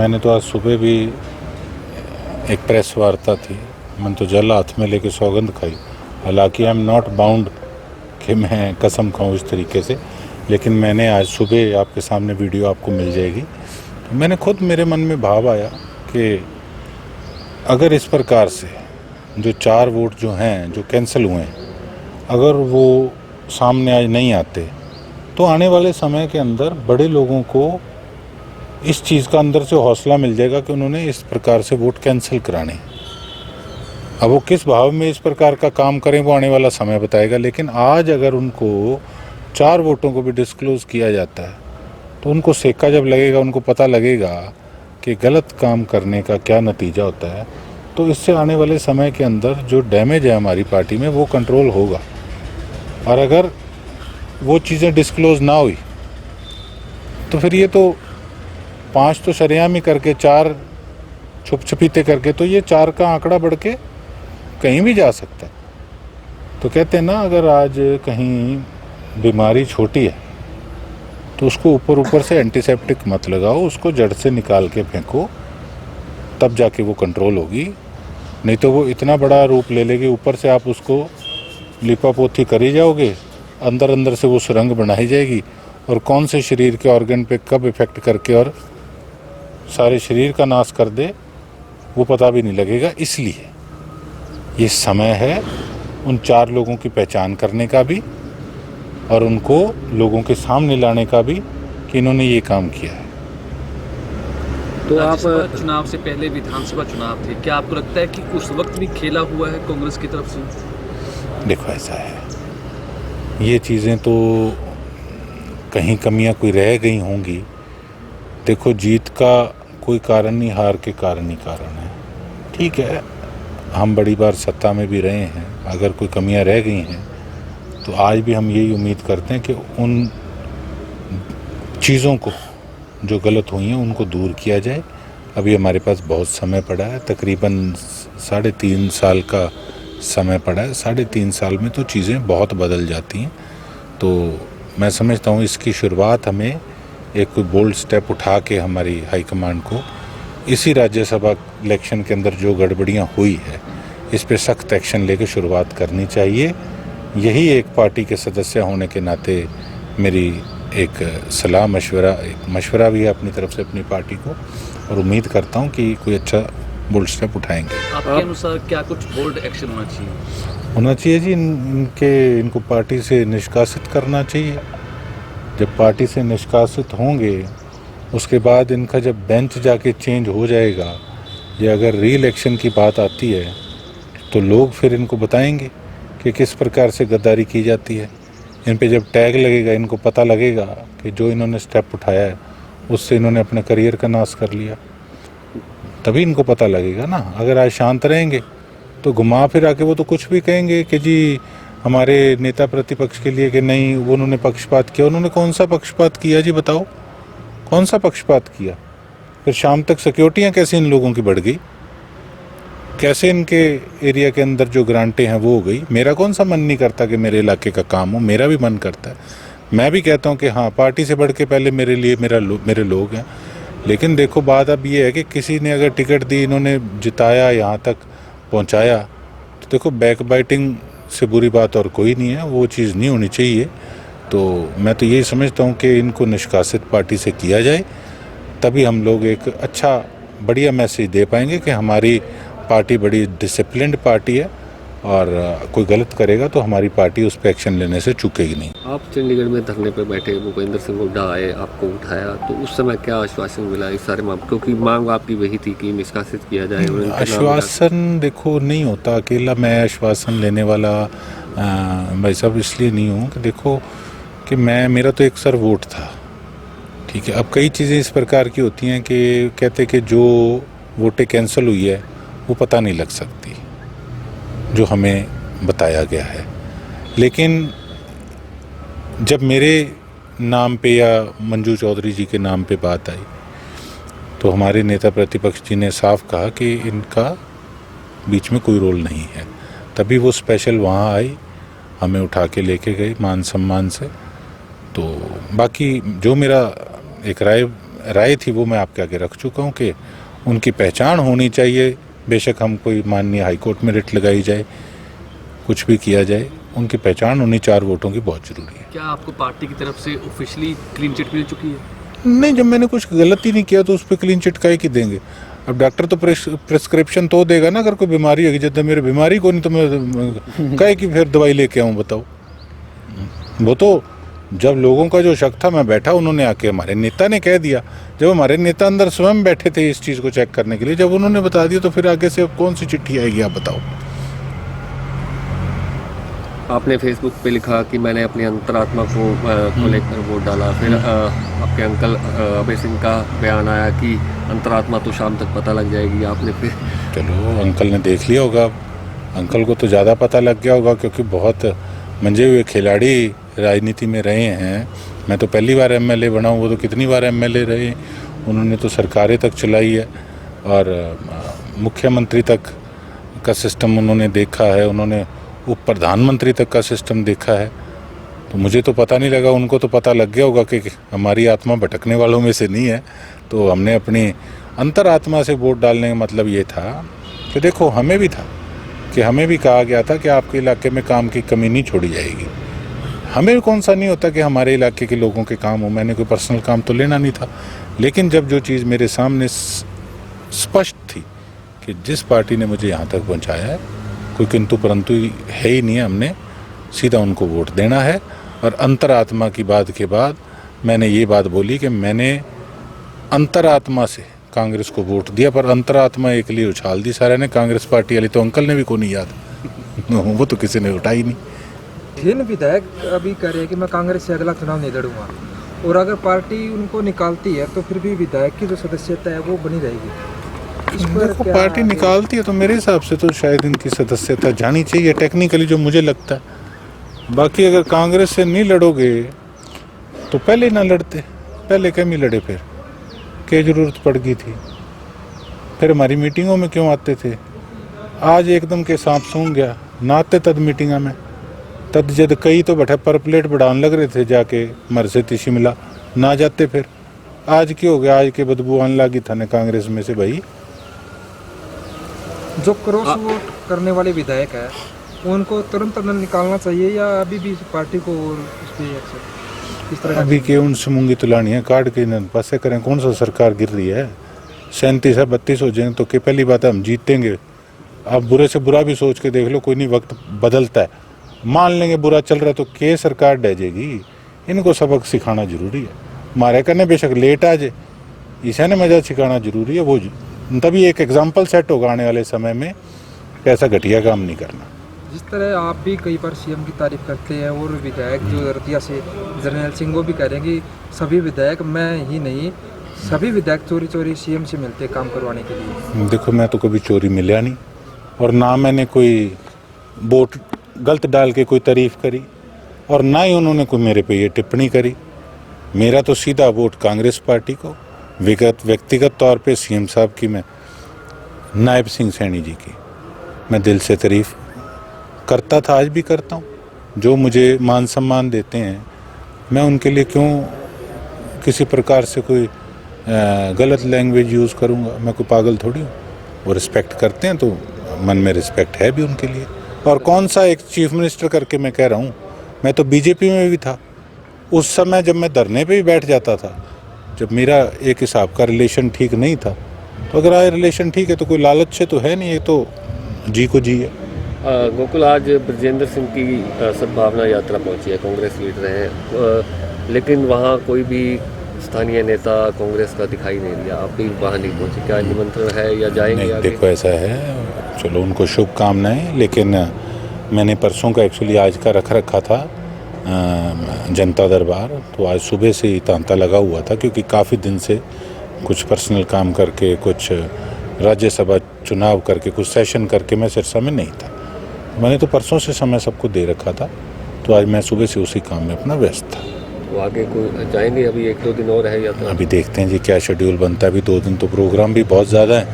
मैंने तो आज सुबह भी एक प्रेस वार्ता थी, मैंने तो जल हाथ में लेके सौगंध खाई। हालांकि आई एम नॉट बाउंड कि मैं कसम खाऊं इस तरीके से, लेकिन मैंने आज सुबह आपके सामने वीडियो आपको मिल जाएगी, तो मैंने खुद मेरे मन में भाव आया कि अगर इस प्रकार से जो 4 वोट जो हैं जो कैंसिल हुए हैं, अगर वो सामने आज नहीं आते तो आने वाले समय के अंदर बड़े लोगों को इस चीज़ का अंदर से हौसला मिल जाएगा कि उन्होंने इस प्रकार से वोट कैंसिल कराने। अब वो किस भाव में इस प्रकार का काम करें वो आने वाला समय बताएगा, लेकिन आज अगर उनको 4 वोटों को भी डिस्क्लोज़ किया जाता है तो उनको सेका जब लगेगा, उनको पता लगेगा कि गलत काम करने का क्या नतीजा होता है, तो इससे आने वाले समय के अंदर जो डैमेज है हमारी पार्टी में वो कंट्रोल होगा। और अगर वो चीज़ें डिस्क्लोज़ ना हुई तो फिर ये तो 5 तो शरेआम ही करके 4 छुप छुपीते करके तो ये 4 का आंकड़ा बढ़ के कहीं भी जा सकता है। तो कहते हैं ना, अगर आज कहीं बीमारी छोटी है तो उसको ऊपर ऊपर से एंटीसेप्टिक मत लगाओ, उसको जड़ से निकाल के फेंको, तब जाके वो कंट्रोल होगी। नहीं तो वो इतना बड़ा रूप ले लेगी, ऊपर से आप उसको लिपापोती करी जाओगे, अंदर अंदर से वो सुरंग बनाई जाएगी और कौन से शरीर के ऑर्गन पे कब इफेक्ट करके और सारे शरीर का नाश कर दे वो पता भी नहीं लगेगा। इसलिए ये समय है उन 4 लोगों की पहचान करने का भी और उनको लोगों के सामने लाने का भी कि इन्होंने ये काम किया है। तो आप चुनाव से पहले विधानसभा चुनाव थे, क्या आपको लगता है कि उस वक्त भी खेला हुआ है कांग्रेस की तरफ से? देखो, ऐसा है, ये चीज़ें तो कहीं कमियां कोई रह गई होंगी। देखो, जीत का कोई कारण नहीं, हार के कारण ही कारण है। ठीक है, हम बड़ी बार सत्ता में भी रहे हैं, अगर कोई कमियां रह गई हैं तो आज भी हम यही उम्मीद करते हैं कि उन चीज़ों को जो गलत हुई हैं उनको दूर किया जाए। अभी हमारे पास बहुत समय पड़ा है, तकरीबन 3.5 साल का समय पड़ा है। 3.5 साल में तो चीज़ें बहुत बदल जाती हैं। तो मैं समझता हूँ इसकी शुरुआत हमें एक बोल्ड स्टेप उठा के हमारी हाईकमांड को इसी राज्यसभा इलेक्शन के अंदर जो गड़बड़ियाँ हुई है इस पे सख्त एक्शन लेके शुरुआत करनी चाहिए। यही एक पार्टी के सदस्य होने के नाते मेरी एक सलाह मशवरा भी है अपनी तरफ से अपनी पार्टी को, और उम्मीद करता हूँ कि कोई अच्छा बोल्ड स्टेप उठाएंगे। आपके अनुसार क्या कुछ बोल्ड एक्शन होना चाहिए जी। इनको पार्टी से निष्कासित करना चाहिए। जब पार्टी से निष्कासित होंगे उसके बाद इनका जब बेंच जाके चेंज हो जाएगा या अगर री इलेक्शन की बात आती है तो लोग फिर इनको बताएंगे कि किस प्रकार से गद्दारी की जाती है। इन पे जब टैग लगेगा, इनको पता लगेगा कि जो इन्होंने स्टेप उठाया है उससे इन्होंने अपने करियर का नाश कर लिया, तभी इनको पता लगेगा ना। अगर आज शांत रहेंगे तो घुमा फिर आके वो तो कुछ भी कहेंगे कि जी हमारे नेता प्रतिपक्ष के लिए कि नहीं वो उन्होंने पक्षपात किया। उन्होंने कौन सा पक्षपात किया जी, बताओ कौन सा पक्षपात किया? फिर शाम तक सिक्योरिटियाँ कैसे इन लोगों की बढ़ गई, कैसे इनके एरिया के अंदर जो ग्रांटें हैं वो हो गई। मेरा कौन सा मन नहीं करता कि मेरे इलाके का काम हो, मेरा भी मन करता है। मैं भी कहता हूँ कि हाँ, पार्टी से बढ़ के पहले मेरे लिए मेरे लोग हैं। लेकिन देखो, बात अब ये है कि किसी ने अगर टिकट दी, इन्होंने जिताया, यहाँ तक पहुँचाया, तो देखो बैक बाइटिंग से बुरी बात और कोई नहीं है, वो चीज़ नहीं होनी चाहिए। तो मैं तो यही समझता हूँ कि इनको निष्कासित पार्टी से किया जाए, तभी हम लोग एक अच्छा बढ़िया मैसेज दे पाएंगे कि हमारी पार्टी बड़ी डिसिप्लिन्ड पार्टी है और कोई गलत करेगा तो हमारी पार्टी उस पर एक्शन लेने से चूकेगी नहीं। आप चंडीगढ़ में धरने पर बैठे, भूपेंद्र सिंह हुड्डा आए, आपको उठाया, तो उस समय क्या आश्वासन मिला इस सारे मामले? क्योंकि मांग आपकी वही थी कि निष्कासित किया जाए। आश्वासन देखो नहीं होता, अकेला मैं आश्वासन लेने वाला भाई साहब इसलिए नहीं हूँ कि देखो कि मेरा तो एक सर वोट था, ठीक है। अब कई चीज़ें इस प्रकार की होती हैं कि कहते कि जो वोटें कैंसिल हुई है वो पता नहीं लग सकती, जो हमें बताया गया है। लेकिन जब मेरे नाम पे या मंजू चौधरी जी के नाम पे बात आई तो हमारे नेता प्रतिपक्ष जी ने साफ कहा कि इनका बीच में कोई रोल नहीं है। तभी वो स्पेशल वहाँ आई, हमें उठा के लेके गए मान सम्मान से। तो बाकी जो मेरा एक राय राय थी वो मैं आपके आगे रख चुका हूँ कि उनकी पहचान होनी चाहिए। बेशक हम कोई माननीय हाईकोर्ट में रिट लगाई जाए, कुछ भी किया जाए, उनकी पहचान उन्हीं 4 वोटों की बहुत ज़रूरी है। क्या आपको पार्टी की तरफ से ऑफिशियली क्लीन चिट मिल चुकी है? नहीं, जब मैंने कुछ गलती नहीं किया तो उस पर क्लीन चिट काहे की देंगे। अब डॉक्टर तो प्रिस्क्रिप्शन तो देगा ना, अगर कोई बीमारी होगी। जब तक मेरी बीमारी को नहीं तो मैं काहे की फिर दवाई लेके आऊँ, बताओ। वो तो जब लोगों का जो शक था, मैं बैठा, उन्होंने आके हमारे नेता ने कह दिया। जब हमारे नेता अंदर स्वयं बैठे थे इस चीज़ को चेक करने के लिए, जब उन्होंने बता दिया तो फिर आगे से कौन सी चिट्ठी आएगी, आप बताओ। आपने फेसबुक पे लिखा कि मैंने अपनी अंतरात्मा को लेकर वोट डाला। फिर आपके अंकल अभय सिंह का बयान आया कि अंतरात्मा तो शाम तक पता लग जाएगी। आपने फिर चलो, अंकल ने देख लिया होगा। अंकल को तो ज़्यादा पता लग गया होगा, क्योंकि बहुत मंजे हुए खिलाड़ी राजनीति में रहे हैं। मैं तो पहली बार एमएलए बना हूँ, वो तो कितनी बार एमएलए रहे। उन्होंने तो सरकारें तक चलाई है और मुख्यमंत्री तक का सिस्टम उन्होंने देखा है, उन्होंने उप प्रधानमंत्री तक का सिस्टम देखा है। तो मुझे तो पता नहीं लगा, उनको तो पता लग गया होगा कि हमारी आत्मा भटकने वालों में से नहीं है। तो हमने अपनी अंतरात्मा से वोट डालने का मतलब ये था कि देखो, हमें भी था कि हमें भी कहा गया था कि आपके इलाके में काम की कमी नहीं छोड़ी जाएगी। हमें कौन सा नहीं होता कि हमारे इलाके के लोगों के काम हो। मैंने कोई पर्सनल काम तो लेना नहीं था, लेकिन जब जो चीज़ मेरे सामने स्पष्ट थी कि जिस पार्टी ने मुझे यहाँ तक पहुँचाया है, कोई किंतु परंतु है ही नहीं है, हमने सीधा उनको वोट देना है। और अंतरात्मा की बात के बाद मैंने ये बात बोली कि मैंने अंतरात्मा से कांग्रेस को वोट दिया, पर अंतरात्मा एक लिए उछाल दी सारे ने। कांग्रेस पार्टी वाली तो अंकल ने भी को नहीं याद वो तो किसी ने उठाई नहीं। 3 विधायक अभी कह रहे हैं कि मैं कांग्रेस से अगला चुनाव नहीं लड़ूंगा, और अगर पार्टी उनको निकालती है तो फिर भी विधायक की जो सदस्यता है वो बनी रहेगी। इस पर देखो, क्या पार्टी निकालती है तो मेरे हिसाब से तो शायद इनकी सदस्यता जानी चाहिए, टेक्निकली जो मुझे लगता है। बाकी अगर कांग्रेस से नहीं लड़ोगे तो पहले ना लड़ते, पहले क्यों नहीं लड़े, फिर क्या जरूरत पड़ गई थी, फिर हमारी मीटिंगों में क्यों आते थे। आज एकदम के सांप सूंघ गया, ना आते तद मीटिंगा में, तद जद कई तो बैठे पर प्लेट बढ़ाने लग रहे थे, जाके मर से तीसी मिला ना जाते। फिर आज क्यों हो गया, आज के बदबू आने लगी था ना कांग्रेस में से। भाई, जो क्रॉस वोट करने वाले विधायक है उनको तुरंत निकालना चाहिए या अभी भी पार्टी को उस पर किस तरह? अभी के उनसे मूंगी तुलानी है, काट के न पासे करें। कौन सा सरकार गिर रही है? 37 है, 32 हो जाएंगे तो पहली बात है हम जीतेंगे। आप बुरे से बुरा भी सोच के देख लो, कोई नहीं, वक्त बदलता है। मान लेंगे बुरा चल रहा है तो के सरकार डह जाएगी। इनको सबक सिखाना जरूरी है। हमारे करने बेशक लेट आ जाए, इसे ने मजा सिखाना जरूरी है। वो तभी एक एग्जाम्पल सेट होगा आने वाले समय में कि ऐसा घटिया काम नहीं करना। जिस तरह आप भी कई बार सीएम की तारीफ करते हैं, और विधायक जो रतिया से जर्नैल सिंह वो भी कह रहे हैं कि सभी विधायक, मैं ही नहीं, सभी विधायक चोरी चोरी सीएम से मिलते काम करवाने के लिए। देखो, मैं तो कभी चोरी मिला नहीं, और ना मैंने कोई वोट गलत डाल के कोई तारीफ करी, और ना ही उन्होंने कोई मेरे पे ये टिप्पणी करी। मेरा तो सीधा वोट कांग्रेस पार्टी को, व्यक्तिगत तौर पे सीएम साहब की, मैं नायब सिंह सैनी जी की मैं दिल से तारीफ करता था, आज भी करता हूँ। जो मुझे मान सम्मान देते हैं, मैं उनके लिए क्यों किसी प्रकार से कोई गलत लैंग्वेज यूज़ करूँगा? मैं कोई पागल थोड़ी हूँ। वो रिस्पेक्ट करते हैं तो मन में रिस्पेक्ट है भी उनके लिए। और कौन सा एक चीफ मिनिस्टर करके मैं कह रहा हूँ, मैं तो बीजेपी में भी था उस समय, जब मैं धरने पे भी बैठ जाता था, जब मेरा एक हिसाब का रिलेशन ठीक नहीं था। तो अगर आज रिलेशन ठीक है तो कोई लालच से तो है नहीं, ये तो जी को जी है। गोकुल, आज ब्रजेंद्र सिंह की सद्भावना यात्रा पहुंची है, कांग्रेस लीडर हैं, लेकिन वहां कोई भी स्थानीय नेता कांग्रेस का दिखाई नहीं दिया। आप भी वहां नहीं पहुंचे, क्या निमंत्रण है या जाएंगे? नहीं, देखो ऐसा है, चलो उनको शुभकामनाएं, लेकिन मैंने परसों का एक्चुअली आज का रखा था जनता दरबार, तो आज सुबह से ही तांता लगा हुआ था, क्योंकि काफ़ी दिन से कुछ पर्सनल काम करके, कुछ राज्यसभा चुनाव करके, कुछ सेशन करके मैं सिरसा में नहीं था। मैंने तो परसों से समय सबको दे रखा था, तो आज मैं सुबह से उसी काम में अपना व्यस्त था। तो आगे कोई जाएंगे? अभी 1-2 दिन और है या तो? अभी देखते हैं जी क्या शेड्यूल बनता है। अभी 2 दिन तो प्रोग्राम भी बहुत ज़्यादा है,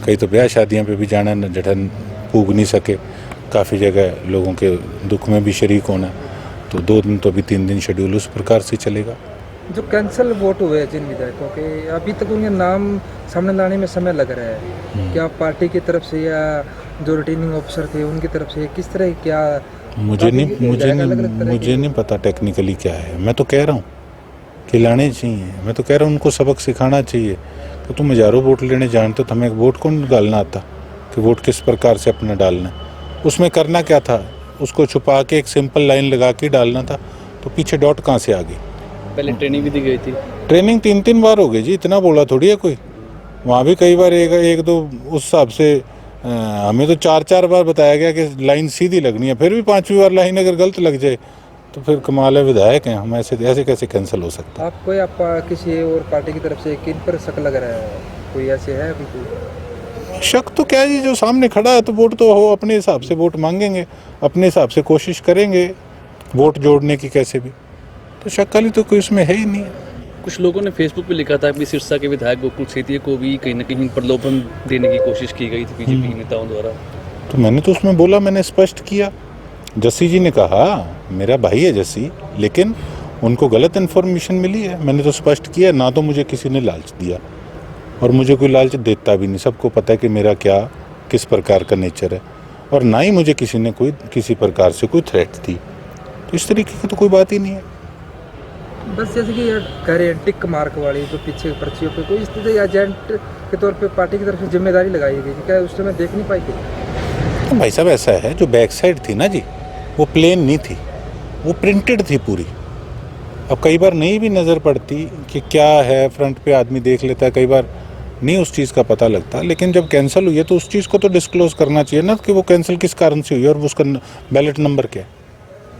कई तो ब्याह शादियाँ पे भी जाना, जठन पूग नहीं सके, काफ़ी जगह लोगों के दुख में भी शरीक होना। तो 2 दिन तो अभी 3 दिन शेड्यूल उस प्रकार से चलेगा। जो कैंसिल वोट हुए हैं जिन विधायकों के, अभी तक उनके नाम सामने लाने में समय लग रहा है। क्या पार्टी की तरफ से या जो रिटर्निंग ऑफिसर थे उनकी तरफ से किस तरह क्या? मुझे नहीं पता टेक्निकली क्या है। मैं तो कह रहा हूँ कि लाने चाहिए। मैं तो कह रहा हूँ उनको सबक सिखाना चाहिए कि तुम हज़ारों वोट लेने जानते हो तो हमें वोट कौन डालना आता कि वोट किस प्रकार से अपना डालना है। उसमें करना क्या था, उसको छुपा के एक सिंपल लाइन लगा के डालना था, तो पीछे डॉट कहाँ से आ गई? पहले ट्रेनिंग भी दी गई थी। ट्रेनिंग 3-3 बार हो गई जी, इतना बोला थोड़ी है कोई। वहाँ भी कई बार एक दो उस हिसाब से हमें तो 4-4 बार बताया गया कि लाइन सीधी लगनी है, फिर भी 5वीं बार लाइन अगर गलत लग जाए तो फिर कमाल है। विधायक हैं हम, ऐसे कैसे कैंसिल हो सकता है? आपको या किसी और पार्टी की तरफ से किन पर शक लग रहा है? कोई ऐसे है अभी कोई? शक तो क्या जी, जो सामने खड़ा है तो वोट तो हो, अपने हिसाब से वोट मांगेंगे, अपने हिसाब से कोशिश करेंगे वोट जोड़ने की कैसे भी। तो शक वाली तो कोई उसमें है ही नहीं। कुछ लोगों ने फेसबुक पे लिखा था कि सिरसा के विधायक गोकुल सेतिया को भी कहीं ना कहीं प्रलोभन देने की कोशिश की गई थी बीजेपी नेताओं द्वारा। तो मैंने तो उसमें बोला, मैंने स्पष्ट किया। जस्सी जी ने कहा मेरा भाई है जस्सी, लेकिन उनको गलत इन्फॉर्मेशन मिली है। मैंने तो स्पष्ट किया, ना तो मुझे किसी ने लालच दिया और मुझे कोई लालच देता भी नहीं। सबको पता है कि मेरा क्या किस प्रकार का नेचर है, और ना ही मुझे किसी ने कोई किसी प्रकार से कोई थ्रेट दी। तो इस तरीके की तो कोई बात ही नहीं है। बस जैसे कि कह रहे हैं टिक मार्क वाली जो पीछे पर्चियों पे कोई इस तरह एजेंट के तौर पे पार्टी की तरफ से जिम्मेदारी लगाई गई, क्या उस समय देख नहीं पाई थी? तो भाई साहब ऐसा है, जो बैक साइड थी ना जी, वो प्लेन नहीं थी, वो प्रिंटेड थी पूरी। अब कई बार नहीं भी नज़र पड़ती कि क्या है, फ्रंट पे आदमी देख लेता है, कई बार नहीं उस चीज़ का पता लगता। लेकिन जब कैंसिल हुई है तो उस चीज़ को तो डिस्क्लोज करना चाहिए ना कि वो कैंसिल किस कारण से हुई है और उसका बैलेट नंबर क्या है।